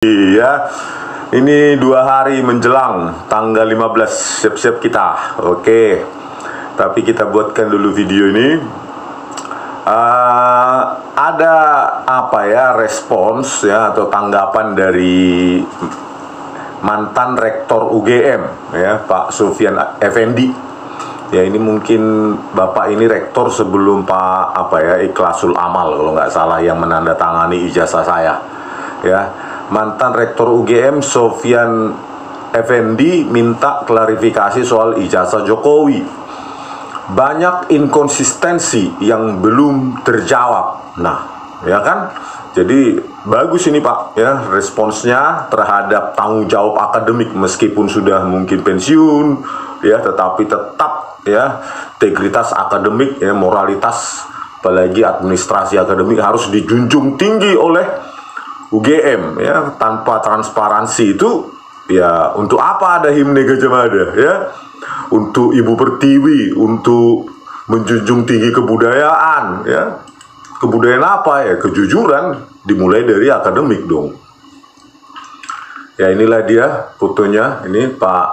Iya, ini 2 hari menjelang tanggal 15, siap-siap kita. Oke, tapi kita buatkan dulu video ini. Ada apa ya, respons ya atau tanggapan dari mantan rektor UGM ya, Pak Sofyan Effendi. Ya, ini mungkin Bapak ini rektor sebelum Pak Ikhlasul Amal kalau nggak salah, yang menandatangani ijazah saya ya. Mantan rektor UGM Sofyan Effendi minta klarifikasi soal ijazah Jokowi. Banyak inkonsistensi yang belum terjawab. Nah, ya kan? Jadi bagus ini Pak ya, responsnya terhadap tanggung jawab akademik meskipun sudah mungkin pensiun ya, tetapi tetap ya integritas akademik ya, moralitas apalagi administrasi akademik harus dijunjung tinggi oleh UGM ya. Tanpa transparansi itu ya, untuk apa ada himne Gajah Mada ya, untuk Ibu Pertiwi, untuk menjunjung tinggi kebudayaan ya. Kebudayaan apa ya? Kejujuran dimulai dari akademik dong. Ya, inilah dia fotonya, ini Pak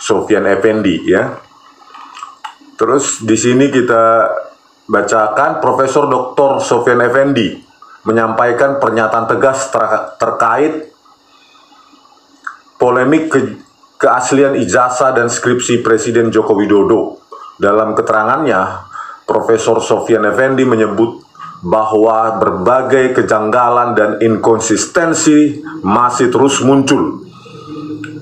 Sofyan Effendi ya. Terus di sini kita bacakan Profesor Dr. Sofyan Effendi menyampaikan pernyataan tegas terkait polemik keaslian ijazah dan skripsi Presiden Joko Widodo. Dalam keterangannya, Profesor Sofyan Effendi menyebut bahwa berbagai kejanggalan dan inkonsistensi masih terus muncul,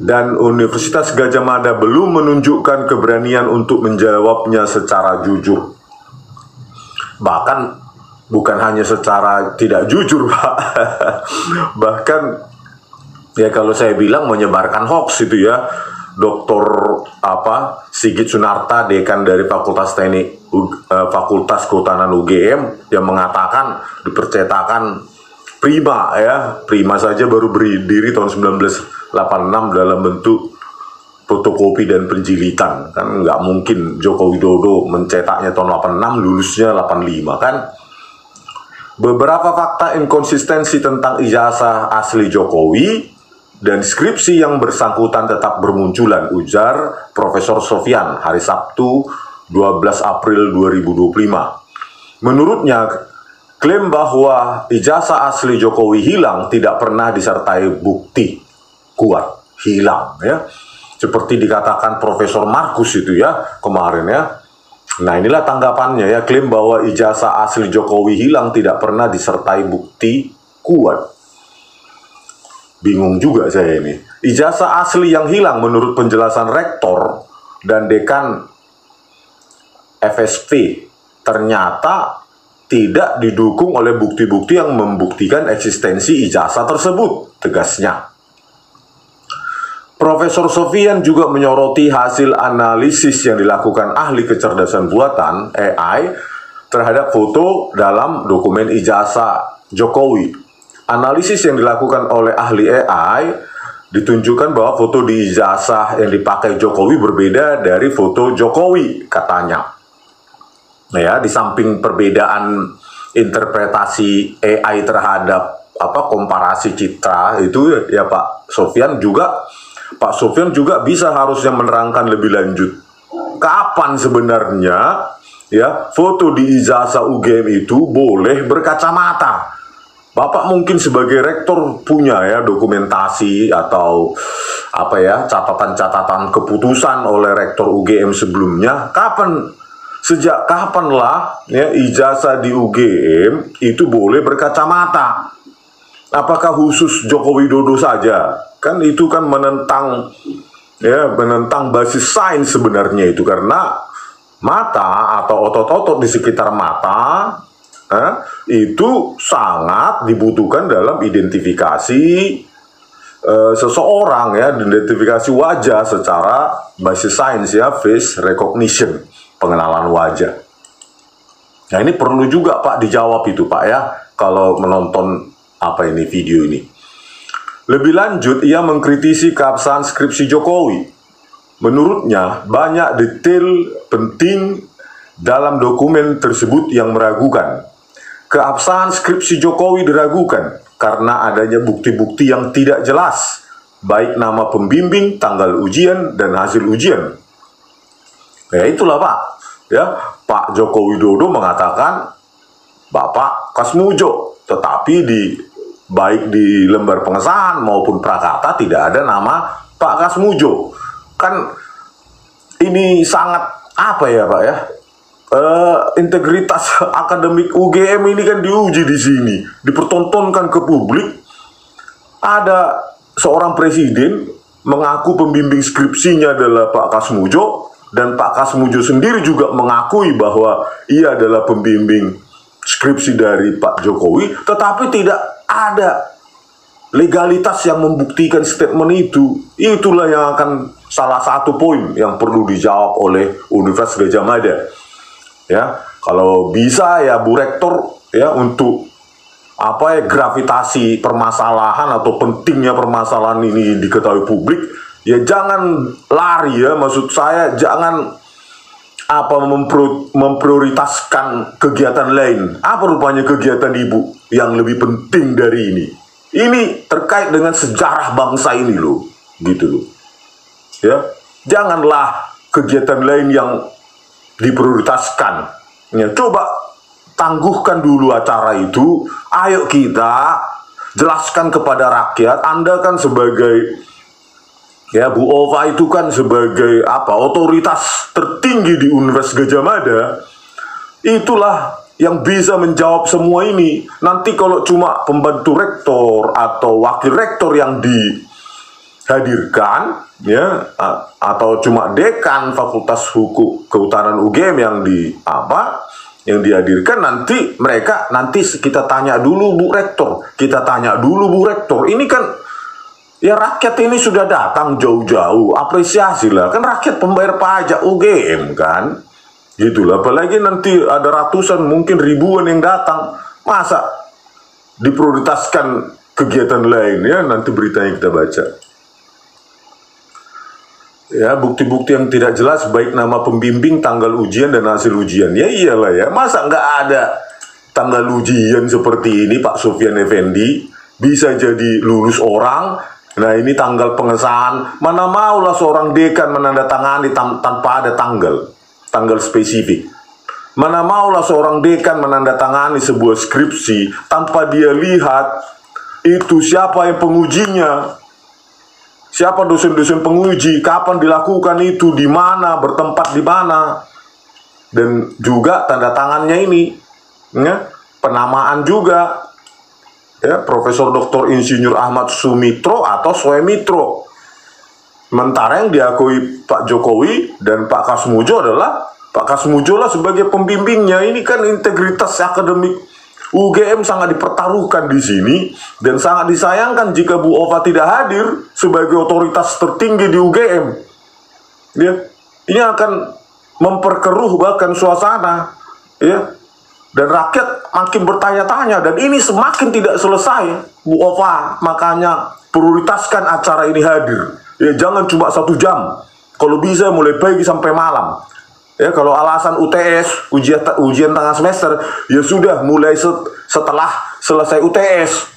dan Universitas Gajah Mada belum menunjukkan keberanian untuk menjawabnya secara jujur. Bahkan bukan hanya secara tidak jujur, Pak. Bahkan ya kalau saya bilang menyebarkan hoax itu ya. Dr. Sigit Sunarta, dekan dari Fakultas Teknik Fakultas Kehutanan UGM, yang mengatakan di percetakan Prima ya, Prima saja baru berdiri tahun 1986 dalam bentuk fotokopi dan penjilitan. Kan nggak mungkin Joko Widodo mencetaknya tahun 86, lulusnya 85 kan. Beberapa fakta inkonsistensi tentang ijazah asli Jokowi dan skripsi yang bersangkutan tetap bermunculan, ujar Profesor Sofyan hari Sabtu 12 April 2025. Menurutnya, klaim bahwa ijazah asli Jokowi hilang tidak pernah disertai bukti kuat hilang ya. Seperti dikatakan Profesor Markus itu ya kemarin ya. Nah, inilah tanggapannya ya, klaim bahwa ijazah asli Jokowi hilang tidak pernah disertai bukti kuat. Bingung juga saya ini. Ijazah asli yang hilang menurut penjelasan rektor dan dekan FSP ternyata tidak didukung oleh bukti-bukti yang membuktikan eksistensi ijazah tersebut, tegasnya. Profesor Sofyan juga menyoroti hasil analisis yang dilakukan ahli kecerdasan buatan AI terhadap foto dalam dokumen ijazah Jokowi. Analisis yang dilakukan oleh ahli AI ditunjukkan bahwa foto di ijazah yang dipakai Jokowi berbeda dari foto Jokowi, katanya. Nah ya, di samping perbedaan interpretasi AI terhadap komparasi citra itu ya, Pak Sofyan juga bisa harusnya menerangkan lebih lanjut kapan sebenarnya ya foto di ijazah UGM itu boleh berkacamata. Bapak mungkin sebagai rektor punya ya dokumentasi atau catatan-catatan keputusan oleh rektor UGM sebelumnya. Sejak kapanlah ya ijazah di UGM itu boleh berkacamata? Apakah khusus Joko Widodo saja? Kan itu kan menentang basis sains sebenarnya itu, karena mata atau otot-otot di sekitar mata itu sangat dibutuhkan dalam identifikasi seseorang ya, identifikasi wajah secara basis sains ya, face recognition, pengenalan wajah. Nah, ini perlu juga Pak dijawab itu Pak ya, kalau menonton video ini. Lebih lanjut, ia mengkritisi keabsahan skripsi Jokowi. Menurutnya, banyak detail penting dalam dokumen tersebut yang meragukan. Keabsahan skripsi Jokowi diragukan karena adanya bukti-bukti yang tidak jelas, baik nama pembimbing, tanggal ujian, dan hasil ujian. Ya itulah Pak, ya Pak Joko Widodo mengatakan Bapak Kasmujo, tetapi baik di lembar pengesahan maupun prakarta tidak ada nama Pak Kasmujo. Kan ini sangat apa ya Pak ya? Integritas akademik UGM ini kan diuji di sini, dipertontonkan ke publik. Ada seorang presiden mengaku pembimbing skripsinya adalah Pak Kasmujo, dan Pak Kasmujo sendiri juga mengakui bahwa ia adalah pembimbing skripsi dari Pak Jokowi, tetapi tidak ada legalitas yang membuktikan statement itu. Itulah yang akan salah satu poin yang perlu dijawab oleh Universitas Gadjah Mada. Ya, kalau bisa ya Bu Rektor ya, untuk apa ya, gravitasi permasalahan atau pentingnya permasalahan ini diketahui publik, ya jangan lari ya, maksud saya jangan memprioritaskan kegiatan lain. Apa rupanya kegiatan Ibu yang lebih penting dari ini? Ini terkait dengan sejarah bangsa ini loh, gitu loh. Ya, janganlah kegiatan lain yang diprioritaskan. Ya, coba tangguhkan dulu acara itu. Ayo kita jelaskan kepada rakyat. Anda kan sebagai ya, Bu Ova itu kan sebagai apa, otoritas tertinggi di Universitas Gadjah Mada, itulah yang bisa menjawab semua ini. Nanti kalau cuma pembantu rektor atau wakil rektor yang dihadirkan, ya, atau cuma dekan Fakultas Hukum Kehutanan UGM yang dihadirkan, nanti kita tanya dulu Bu Rektor, ini kan ya rakyat ini sudah datang jauh-jauh, apresiasilah, kan rakyat pembayar pajak UGM kan, gitulah. Apalagi nanti ada ratusan, mungkin ribuan yang datang, masa diprioritaskan kegiatan lain ya, nanti beritanya kita baca. Ya, bukti-bukti yang tidak jelas, baik nama pembimbing, tanggal ujian, dan hasil ujian. Ya iyalah ya, masa nggak ada tanggal ujian seperti ini Pak Sofyan Effendi, bisa jadi lulus orang. Nah ini tanggal pengesahan, mana maulah seorang dekan menandatangani tanpa ada tanggal spesifik. Mana maulah seorang dekan menandatangani sebuah skripsi tanpa dia lihat itu siapa yang pengujinya, siapa dosen-dosen penguji, kapan dilakukan itu, di mana, bertempat di mana, dan juga tanda tangannya ini, ya, penamaan juga. Ya, Profesor Dr. Insinyur Ahmad Sumitro atau Suemitro. Sementara yang diakui Pak Jokowi dan Pak Kasmujo adalah Pak Kasmujo lah sebagai pembimbingnya. Ini kan integritas akademik UGM sangat dipertaruhkan di sini, dan sangat disayangkan jika Bu Ova tidak hadir sebagai otoritas tertinggi di UGM. Ya, ini akan memperkeruh bahkan suasana, ya. Dan rakyat makin bertanya-tanya, dan ini semakin tidak selesai, Bu Ova. Makanya prioritaskan acara ini hadir. Ya, jangan cuma 1 jam. Kalau bisa mulai pagi sampai malam. Ya, kalau alasan UTS, ujian tengah semester, ya sudah mulai setelah selesai UTS.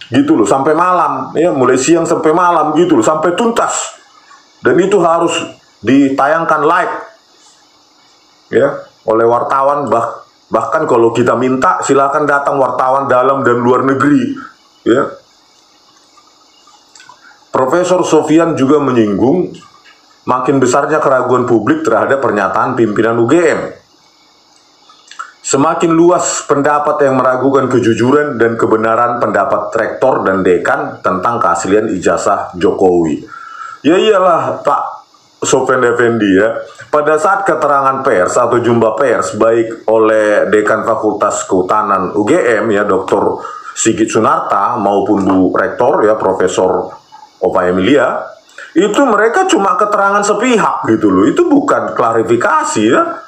Gitu loh, sampai malam. Ya, mulai siang sampai malam gitu loh, sampai tuntas. Dan itu harus ditayangkan live. Ya, oleh wartawan. Bahkan kalau kita minta, silakan datang wartawan dalam dan luar negeri. Ya. Profesor Sofyan juga menyinggung makin besarnya keraguan publik terhadap pernyataan pimpinan UGM. Semakin luas pendapat yang meragukan kejujuran dan kebenaran pendapat rektor dan dekan tentang keaslian ijazah Jokowi. Ya iyalah Pak Sofyan Effendi ya, pada saat keterangan pers atau jumpa pers baik oleh Dekan Fakultas Kehutanan UGM ya Dr. Sigit Sunarta maupun Bu Rektor ya Profesor Ova Emilia, itu mereka cuma keterangan sepihak gitu loh, itu bukan klarifikasi ya,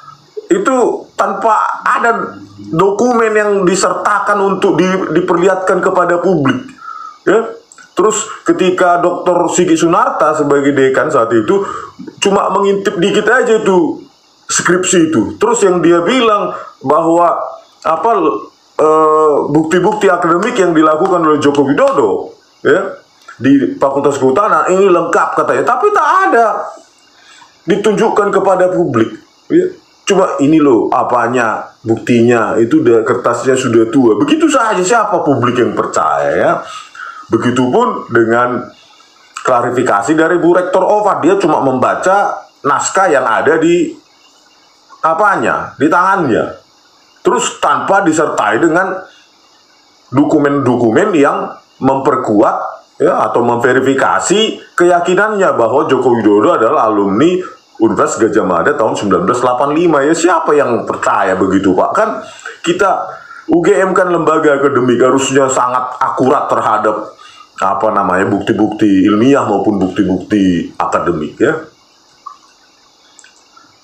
itu tanpa ada dokumen yang disertakan untuk diperlihatkan kepada publik ya. Terus ketika Dr. Sigit Sunarta sebagai dekan saat itu cuma mengintip dikit aja itu skripsi itu. Terus yang dia bilang bahwa bukti-bukti akademik yang dilakukan oleh Joko Widodo ya di Fakultas Kehutanan ini lengkap katanya, tapi tak ada ditunjukkan kepada publik ya. Coba ini loh apanya, buktinya, itu udah kertasnya sudah tua. Begitu saja, siapa publik yang percaya ya. Begitupun dengan klarifikasi dari Bu Rektor OVA, dia cuma membaca naskah yang ada di apanya, di tangannya. Terus tanpa disertai dengan dokumen-dokumen yang memperkuat ya atau memverifikasi keyakinannya bahwa Joko Widodo adalah alumni Universitas Gadjah Mada tahun 1985. Ya siapa yang percaya begitu Pak? Kan kita UGM kan lembaga akademik, harusnya sangat akurat terhadap apa namanya bukti-bukti ilmiah maupun bukti-bukti akademik ya.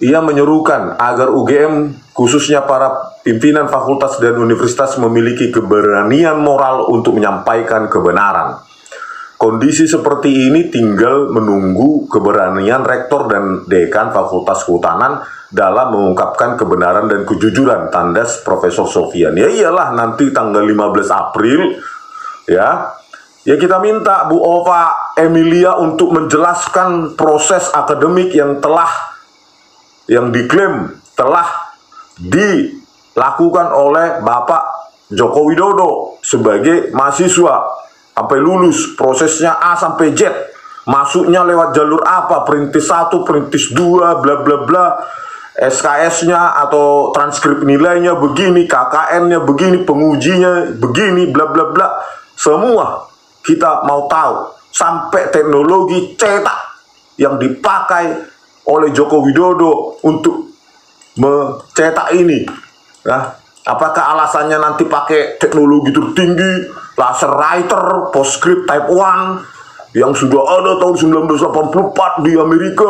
Ia menyerukan agar UGM khususnya para pimpinan fakultas dan universitas memiliki keberanian moral untuk menyampaikan kebenaran. Kondisi seperti ini tinggal menunggu keberanian rektor dan dekan Fakultas Kehutanan dalam mengungkapkan kebenaran dan kejujuran, tandas Profesor Sofyan. Ya iyalah nanti tanggal 15 April ya. Ya kita minta Bu Ova Emilia untuk menjelaskan proses akademik yang diklaim telah dilakukan oleh Bapak Joko Widodo sebagai mahasiswa. Sampai lulus, prosesnya A sampai Z, masuknya lewat jalur apa, perintis 1, perintis 2, bla bla bla, SKS-nya atau transkrip nilainya begini, KKN-nya begini, pengujinya begini, bla bla bla. Semua kita mau tahu, sampai teknologi cetak yang dipakai oleh Joko Widodo untuk mencetak ini. Nah, apakah alasannya nanti pakai teknologi tertinggi, laser writer, PostScript Type 1 yang sudah ada tahun 1984 di Amerika,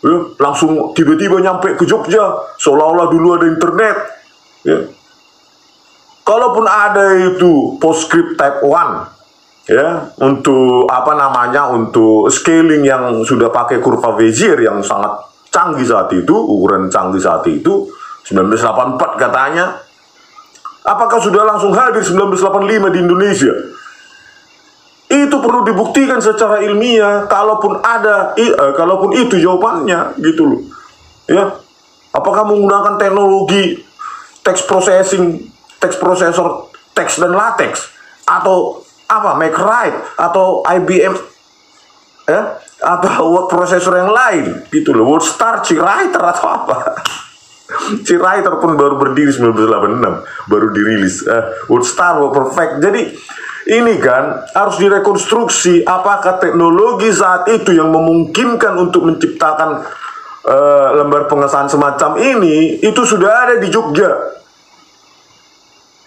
ya, langsung tiba-tiba nyampe ke Jogja, seolah-olah dulu ada internet. Ya. Kalaupun ada itu PostScript Type 1, ya, untuk apa namanya, untuk scaling yang sudah pakai kurva Bezier yang sangat canggih saat itu, ukuran canggih saat itu, 1984 katanya. Apakah sudah langsung hadir 1985 di Indonesia? Itu perlu dibuktikan secara ilmiah. Kalaupun ada, kalaupun itu jawabannya, gitu loh. Ya, apakah menggunakan teknologi text processing, text processor, teks dan latex, atau apa, MacWrite atau IBM, ya, atau word processor yang lain, gitu loh. WordStar, CWriter atau apa? CWriter pun baru berdiri 1986, baru dirilis. WordStar, WordPerfect. Jadi ini kan harus direkonstruksi apakah teknologi saat itu yang memungkinkan untuk menciptakan lembar pengesahan semacam ini itu sudah ada di Jogja.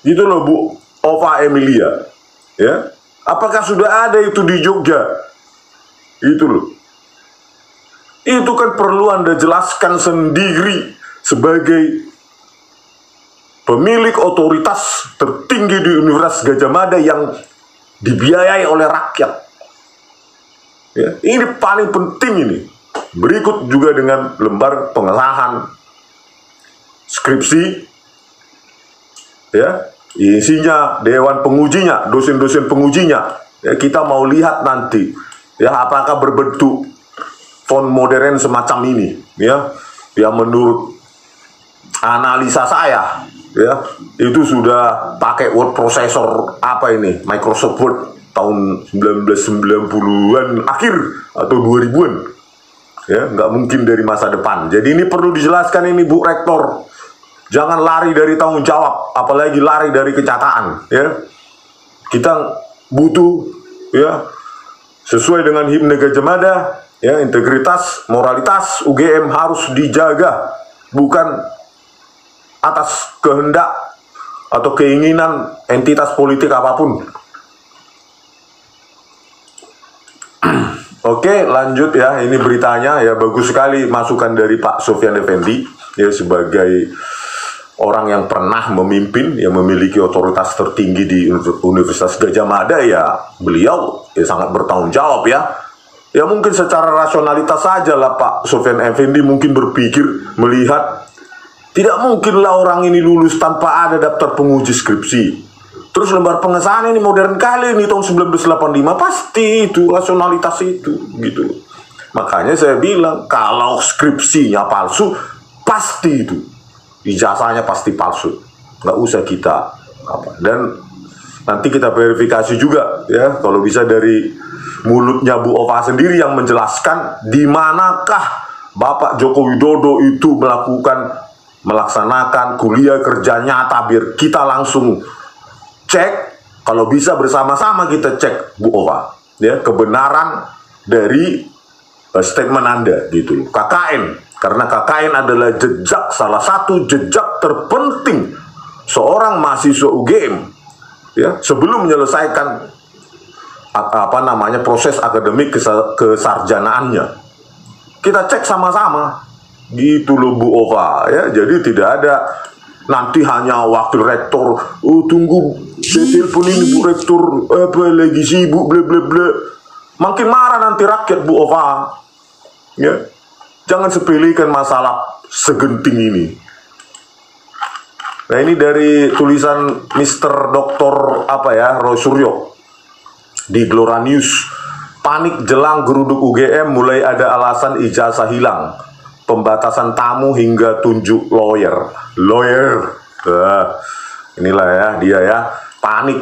Gitu loh Bu Ova Emilia. Ya, apakah sudah ada itu di Jogja? Itu loh. Itu kan perlu Anda jelaskan sendiri sebagai pemilik otoritas tertinggi di Universitas Gadjah Mada yang dibiayai oleh rakyat. Ya, ini paling penting ini. Berikut juga dengan lembar pengesahan skripsi, ya, isinya dewan pengujinya, dosen-dosen pengujinya. Ya, kita mau lihat nanti, ya, apakah berbentuk font modern semacam ini, ya, yang menurut analisa saya, ya, itu sudah pakai word processor apa ini, Microsoft Word tahun 1990-an akhir atau 2000-an, ya, nggak mungkin dari masa depan. Jadi ini perlu dijelaskan ini Bu Rektor, jangan lari dari tanggung jawab, apalagi lari dari kenyataan, ya. Kita butuh, ya, sesuai dengan Himne Gadjah Mada, ya, integritas, moralitas UGM harus dijaga, bukan atas kehendak atau keinginan entitas politik apapun. Oke, lanjut ya. Ini beritanya ya, bagus sekali masukan dari Pak Sofyan Effendi ya, sebagai orang yang pernah memimpin, yang memiliki otoritas tertinggi di Universitas Gadjah Mada, ya beliau ya sangat bertanggung jawab ya. Ya mungkin secara rasionalitas saja lah Pak Sofyan Effendi mungkin berpikir melihat Tidak mungkinlah orang ini lulus tanpa ada daftar penguji skripsi. Terus lembar pengesahan ini modern kali ini tahun 1985, pasti itu rasionalitas itu gitu. Makanya saya bilang kalau skripsinya palsu, pasti itu ijazahnya pasti palsu. Nggak usah kita apa. Dan nanti kita verifikasi juga ya, kalau bisa dari mulutnya Bu Ova sendiri yang menjelaskan di manakah Bapak Joko Widodo itu melaksanakan kuliah kerja nyata, biar kita langsung cek, kalau bisa bersama-sama kita cek Bu Ova ya kebenaran dari statement Anda gitu. KKN, karena KKN adalah jejak, salah satu jejak terpenting seorang mahasiswa UGM ya sebelum menyelesaikan proses akademik kesarjanaannya. Kita cek sama-sama gitu loh Bu Ova ya. Jadi tidak ada nanti hanya wakil rektor, tunggu telepon ini Bu Rektor lagi sibuk bla bla bla. Makin marah nanti rakyat Bu Ova ya. Jangan sepelekan masalah segenting ini. Nah, ini dari tulisan Mr. Dr. Roy Suryo di Gelora News. Panik jelang geruduk UGM, mulai ada alasan ijazah hilang, pembatasan tamu hingga tunjuk lawyer. Inilah ya dia ya, panik.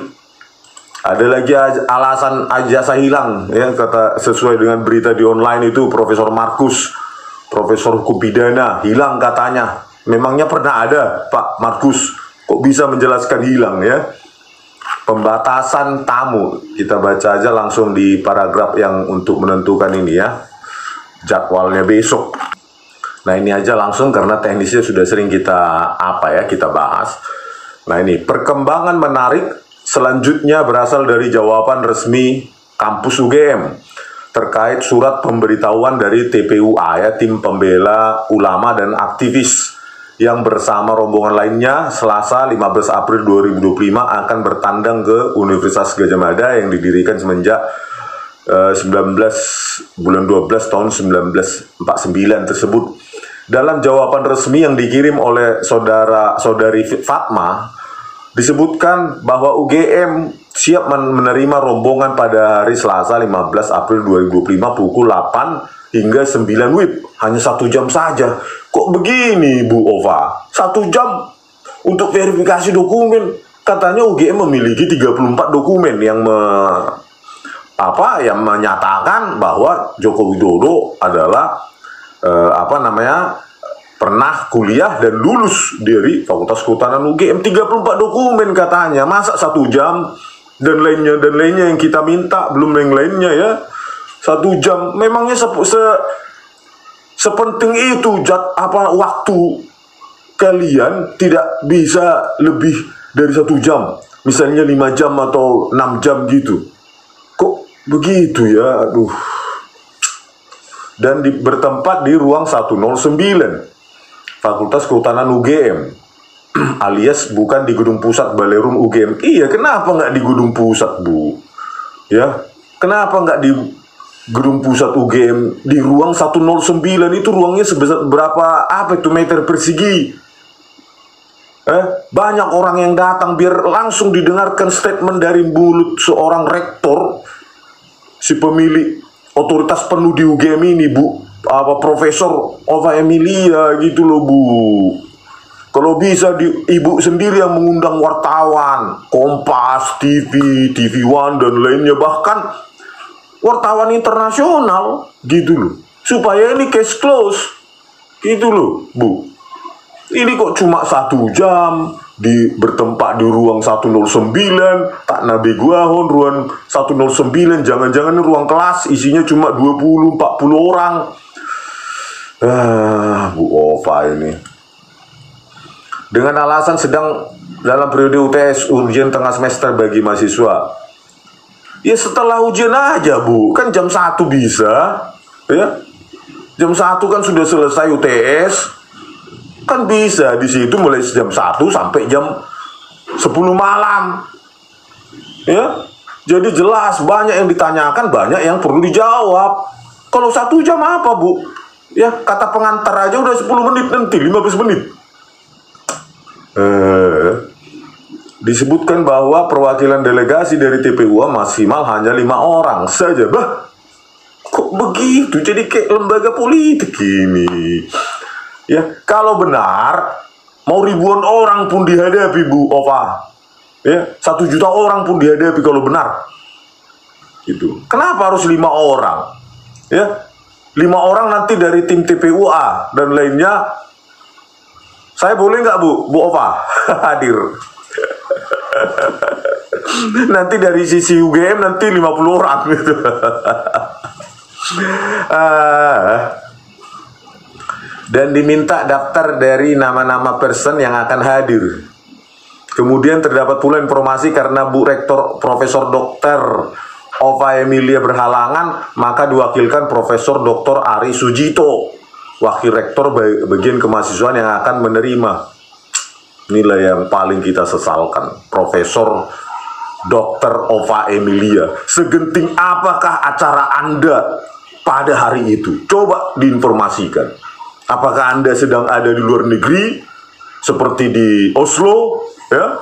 Ada lagi alasan ijazah hilang ya, kata sesuai dengan berita di online itu Profesor Markus, Profesor Hukum Pidana, hilang katanya. Memangnya pernah ada Pak Markus, kok bisa menjelaskan hilang ya? Pembatasan tamu, kita baca aja langsung di paragraf yang untuk menentukan ini ya, jadwalnya besok. Nah ini aja langsung karena teknisnya sudah sering kita kita bahas. Nah ini perkembangan menarik selanjutnya berasal dari jawaban resmi kampus UGM terkait surat pemberitahuan dari TPUA ya, Tim Pembela Ulama dan Aktivis, yang bersama rombongan lainnya Selasa 15 April 2025 akan bertandang ke Universitas Gadjah Mada yang didirikan semenjak 19 bulan 12 tahun 1949 tersebut. Dalam jawaban resmi yang dikirim oleh saudari Fatma, disebutkan bahwa UGM siap menerima rombongan pada hari Selasa 15 April 2025 pukul 8 hingga 9 WIB, hanya 1 jam saja. Kok begini Bu Ova? 1 jam untuk verifikasi dokumen. Katanya UGM memiliki 34 dokumen yang menyatakan bahwa Joko Widodo adalah pernah kuliah dan lulus dari Fakultas Kehutanan UGM. 34 dokumen katanya. Masa 1 jam dan lainnya yang kita minta, belum yang lainnya ya. 1 jam. Memangnya sepenting itu waktu kalian tidak bisa lebih dari 1 jam, misalnya 5 jam atau 6 jam gitu. Kok begitu ya? Aduh. Dan bertempat di ruang 109 Fakultas Kehutanan UGM alias bukan di gedung pusat Balerum UGM. Iya, kenapa nggak di gedung pusat Bu? Ya, kenapa nggak di gedung pusat UGM di ruang 109 itu? Ruangnya sebesar berapa meter persegi? Banyak orang yang datang biar langsung didengarkan statement dari mulut seorang rektor, si pemilik otoritas penuh di UGM ini Bu, Profesor Ova Emilia gitu loh Bu. Kalau bisa ibu sendiri yang mengundang wartawan, Kompas, TV, TV One dan lainnya, bahkan wartawan internasional gitu loh, supaya ini case close gitu loh Bu. Ini kok cuma 1 jam bertempat di ruang 109 tak nabi guahon, ruang 109, jangan-jangan ruang kelas isinya cuma 20-40 orang. Bu Ova ini dengan alasan sedang dalam periode UTS, ujian tengah semester bagi mahasiswa. Ya setelah ujian aja Bu, kan jam 1 bisa ya. Jam 1 kan sudah selesai UTS, kan bisa di situ mulai jam 1 sampai jam 10 malam ya. Jadi jelas, banyak yang ditanyakan, banyak yang perlu dijawab. Kalau 1 jam apa Bu? Ya kata pengantar aja udah 10 menit, nanti 15 menit disebutkan bahwa perwakilan delegasi dari TPUA maksimal hanya 5 orang saja. Bah, kok begitu? Jadi kayak lembaga politik ini. Ya, kalau benar mau ribuan orang pun dihadapi, Bu Ova. Ya, 1 juta orang pun dihadapi kalau benar. Itu. Kenapa harus 5 orang? Ya, 5 orang nanti dari tim TPUA dan lainnya. Saya boleh nggak, Bu Ova hadir? Nanti dari sisi UGM nanti 50 orang gitu. Dan diminta daftar dari nama-nama person yang akan hadir. Kemudian terdapat pula informasi karena Bu Rektor Profesor Dr. Ova Emilia berhalangan, maka diwakilkan Profesor Dr. Ari Sujito, Wakil Rektor bagian kemahasiswaan yang akan menerima. Inilah yang paling kita sesalkan, Profesor Dr. Ova Emilia. Segenting apakah acara Anda pada hari itu? Coba diinformasikan. Apakah Anda sedang ada di luar negeri, seperti di Oslo, ya?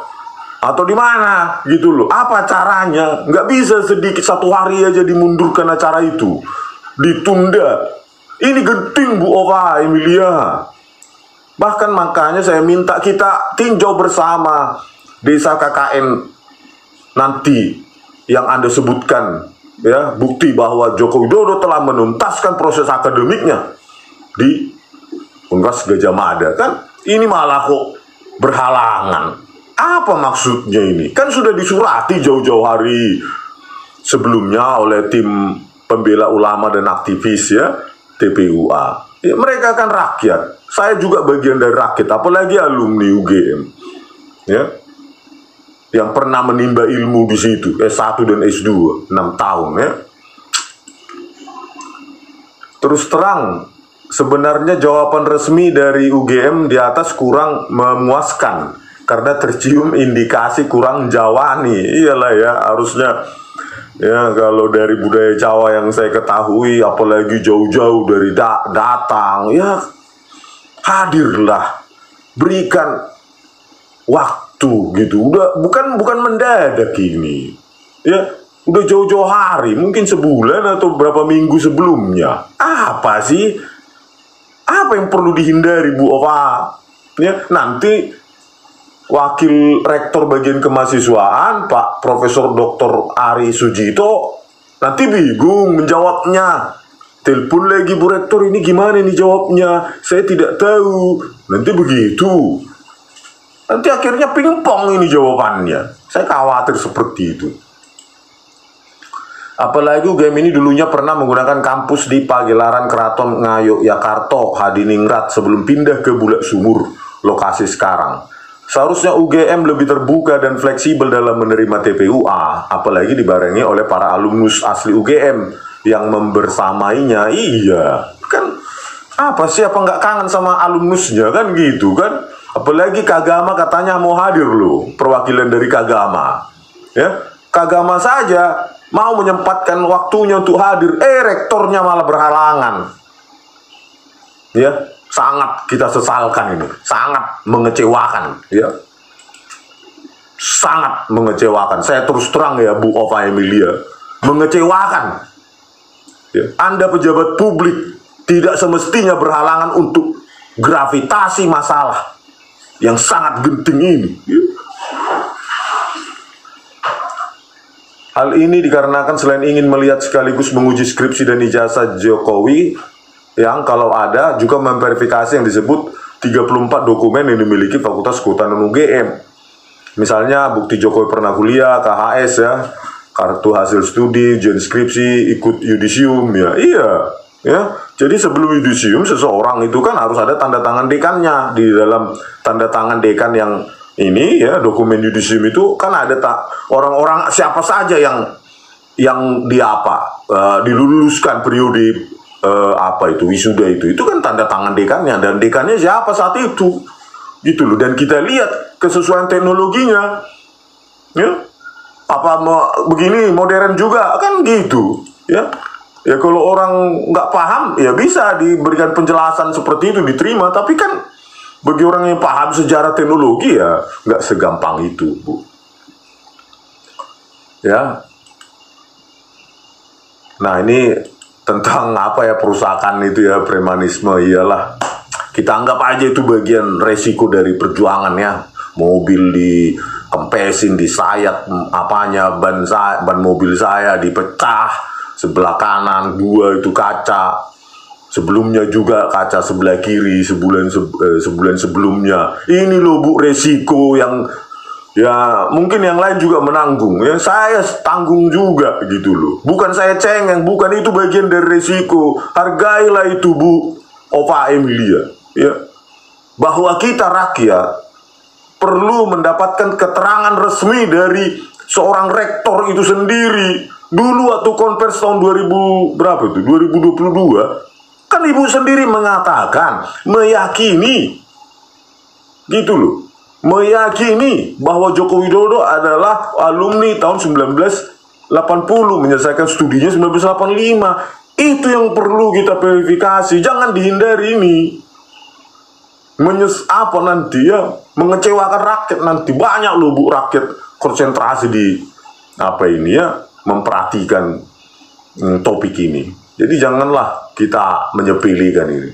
Atau di mana, gitu loh. Apa caranya? Nggak bisa sedikit 1 hari aja dimundurkan acara itu. Ditunda. Ini genting, Bu Ova Emilia. Bahkan makanya saya minta kita tinjau bersama desa KKN nanti yang Anda sebutkan, ya, bukti bahwa Joko Widodo telah menuntaskan proses akademiknya di Universitas Gadjah Mada. Kan ini malah kok berhalangan. Apa maksudnya ini? Kan sudah disurati jauh-jauh hari sebelumnya oleh tim pembela ulama dan aktivis, ya, TPUA. Ya, mereka kan rakyat. Saya juga bagian dari rakyat, apalagi alumni UGM, ya, yang pernah menimba ilmu di situ, S1 dan S2, 6 tahun, ya. Terus terang, sebenarnya jawaban resmi dari UGM di atas kurang memuaskan karena tercium indikasi kurang Jawani. Iyalah ya, harusnya ya kalau dari budaya Jawa yang saya ketahui, apalagi jauh-jauh dari datang, ya hadirlah, berikan waktu gitu. Udah bukan mendadak ini. Ya, udah jauh-jauh hari, mungkin sebulan atau berapa minggu sebelumnya. Apa sih? Apa yang perlu dihindari, Bu Ova? Ya, nanti Wakil Rektor bagian kemahasiswaan, Pak Profesor Dr. Ari Sujito, nanti bingung menjawabnya. Telepon lagi, Bu Rektor, ini gimana nih jawabnya? Saya tidak tahu. Nanti begitu. Nanti akhirnya pingpong ini jawabannya. Saya khawatir seperti itu. Apalagi UGM ini dulunya pernah menggunakan kampus di Pagelaran Keraton Ngayogyakarta, Hadiningrat sebelum pindah ke Bulak Sumur, lokasi sekarang. Seharusnya UGM lebih terbuka dan fleksibel dalam menerima TPUA, apalagi dibarengi oleh para alumnus asli UGM yang membersamainya. Iya, kan apa sih, apa nggak kangen sama alumnusnya, kan gitu kan? Apalagi Kagama katanya mau hadir loh, perwakilan dari Kagama, ya. Kagama saja mau menyempatkan waktunya untuk hadir, rektornya malah berhalangan. Ya, sangat kita sesalkan ini, sangat mengecewakan, ya. Sangat mengecewakan. Saya terus terang ya, Bu Ova Emilia, mengecewakan. Ya, Anda pejabat publik tidak semestinya berhalangan untuk gravitasi masalah yang sangat genting ini. Ya. Hal ini dikarenakan selain ingin melihat sekaligus menguji skripsi dan ijazah Jokowi, yang kalau ada juga memverifikasi yang disebut 34 dokumen yang dimiliki Fakultas Kehutanan UGM. Misalnya bukti Jokowi pernah kuliah, KHS, ya, kartu hasil studi, ujian skripsi, ikut yudisium, ya. Iya, ya. Jadi sebelum yudisium seseorang itu kan harus ada tanda tangan dekannya. Di dalam tanda tangan dekan yang ini, ya, dokumen yudisium itu kan ada orang-orang siapa saja yang diluluskan periode wisuda itu kan tanda tangan dekannya, dan dekannya siapa saat itu, gitu loh. Dan kita lihat kesesuaian teknologinya, ya, apa begini modern juga kan gitu, ya. Ya kalau orang nggak paham ya bisa diberikan penjelasan seperti itu, diterima. Tapi kan Bagi orang yang paham sejarah teknologi ya nggak segampang itu, Bu. Ya. Nah, ini tentang apa ya, perusahaan itu ya, premanisme, iyalah. Kita anggap aja itu bagian resiko dari perjuangan ya. Mobil dikempesin, disayat apanya, ban mobil saya dipecah, sebelah kanan 2 itu kaca. Sebelumnya juga kaca sebelah kiri sebulan sebelumnya. Ini loh, Bu, resiko yang ya mungkin yang lain juga menanggung. Ya saya tanggung juga gitu loh. Bukan saya cengeng, bukan, itu bagian dari resiko. Hargailah itu, Bu Ova Emilia. Ya. Bahwa kita rakyat perlu mendapatkan keterangan resmi dari seorang rektor itu sendiri. Dulu waktu konvers tahun 2000 berapa itu? 2022. Kan ibu sendiri mengatakan, meyakini, gitu loh, meyakini bahwa Joko Widodo adalah alumni tahun 1980, menyelesaikan studinya 1985. Itu yang perlu kita verifikasi, jangan dihindari ini. Nanti ya, mengecewakan rakyat nanti. Banyak loh, Bu, rakyat konsentrasi di apa ini ya, memperhatikan topik ini. Jadi janganlah kita menyepelekan ini.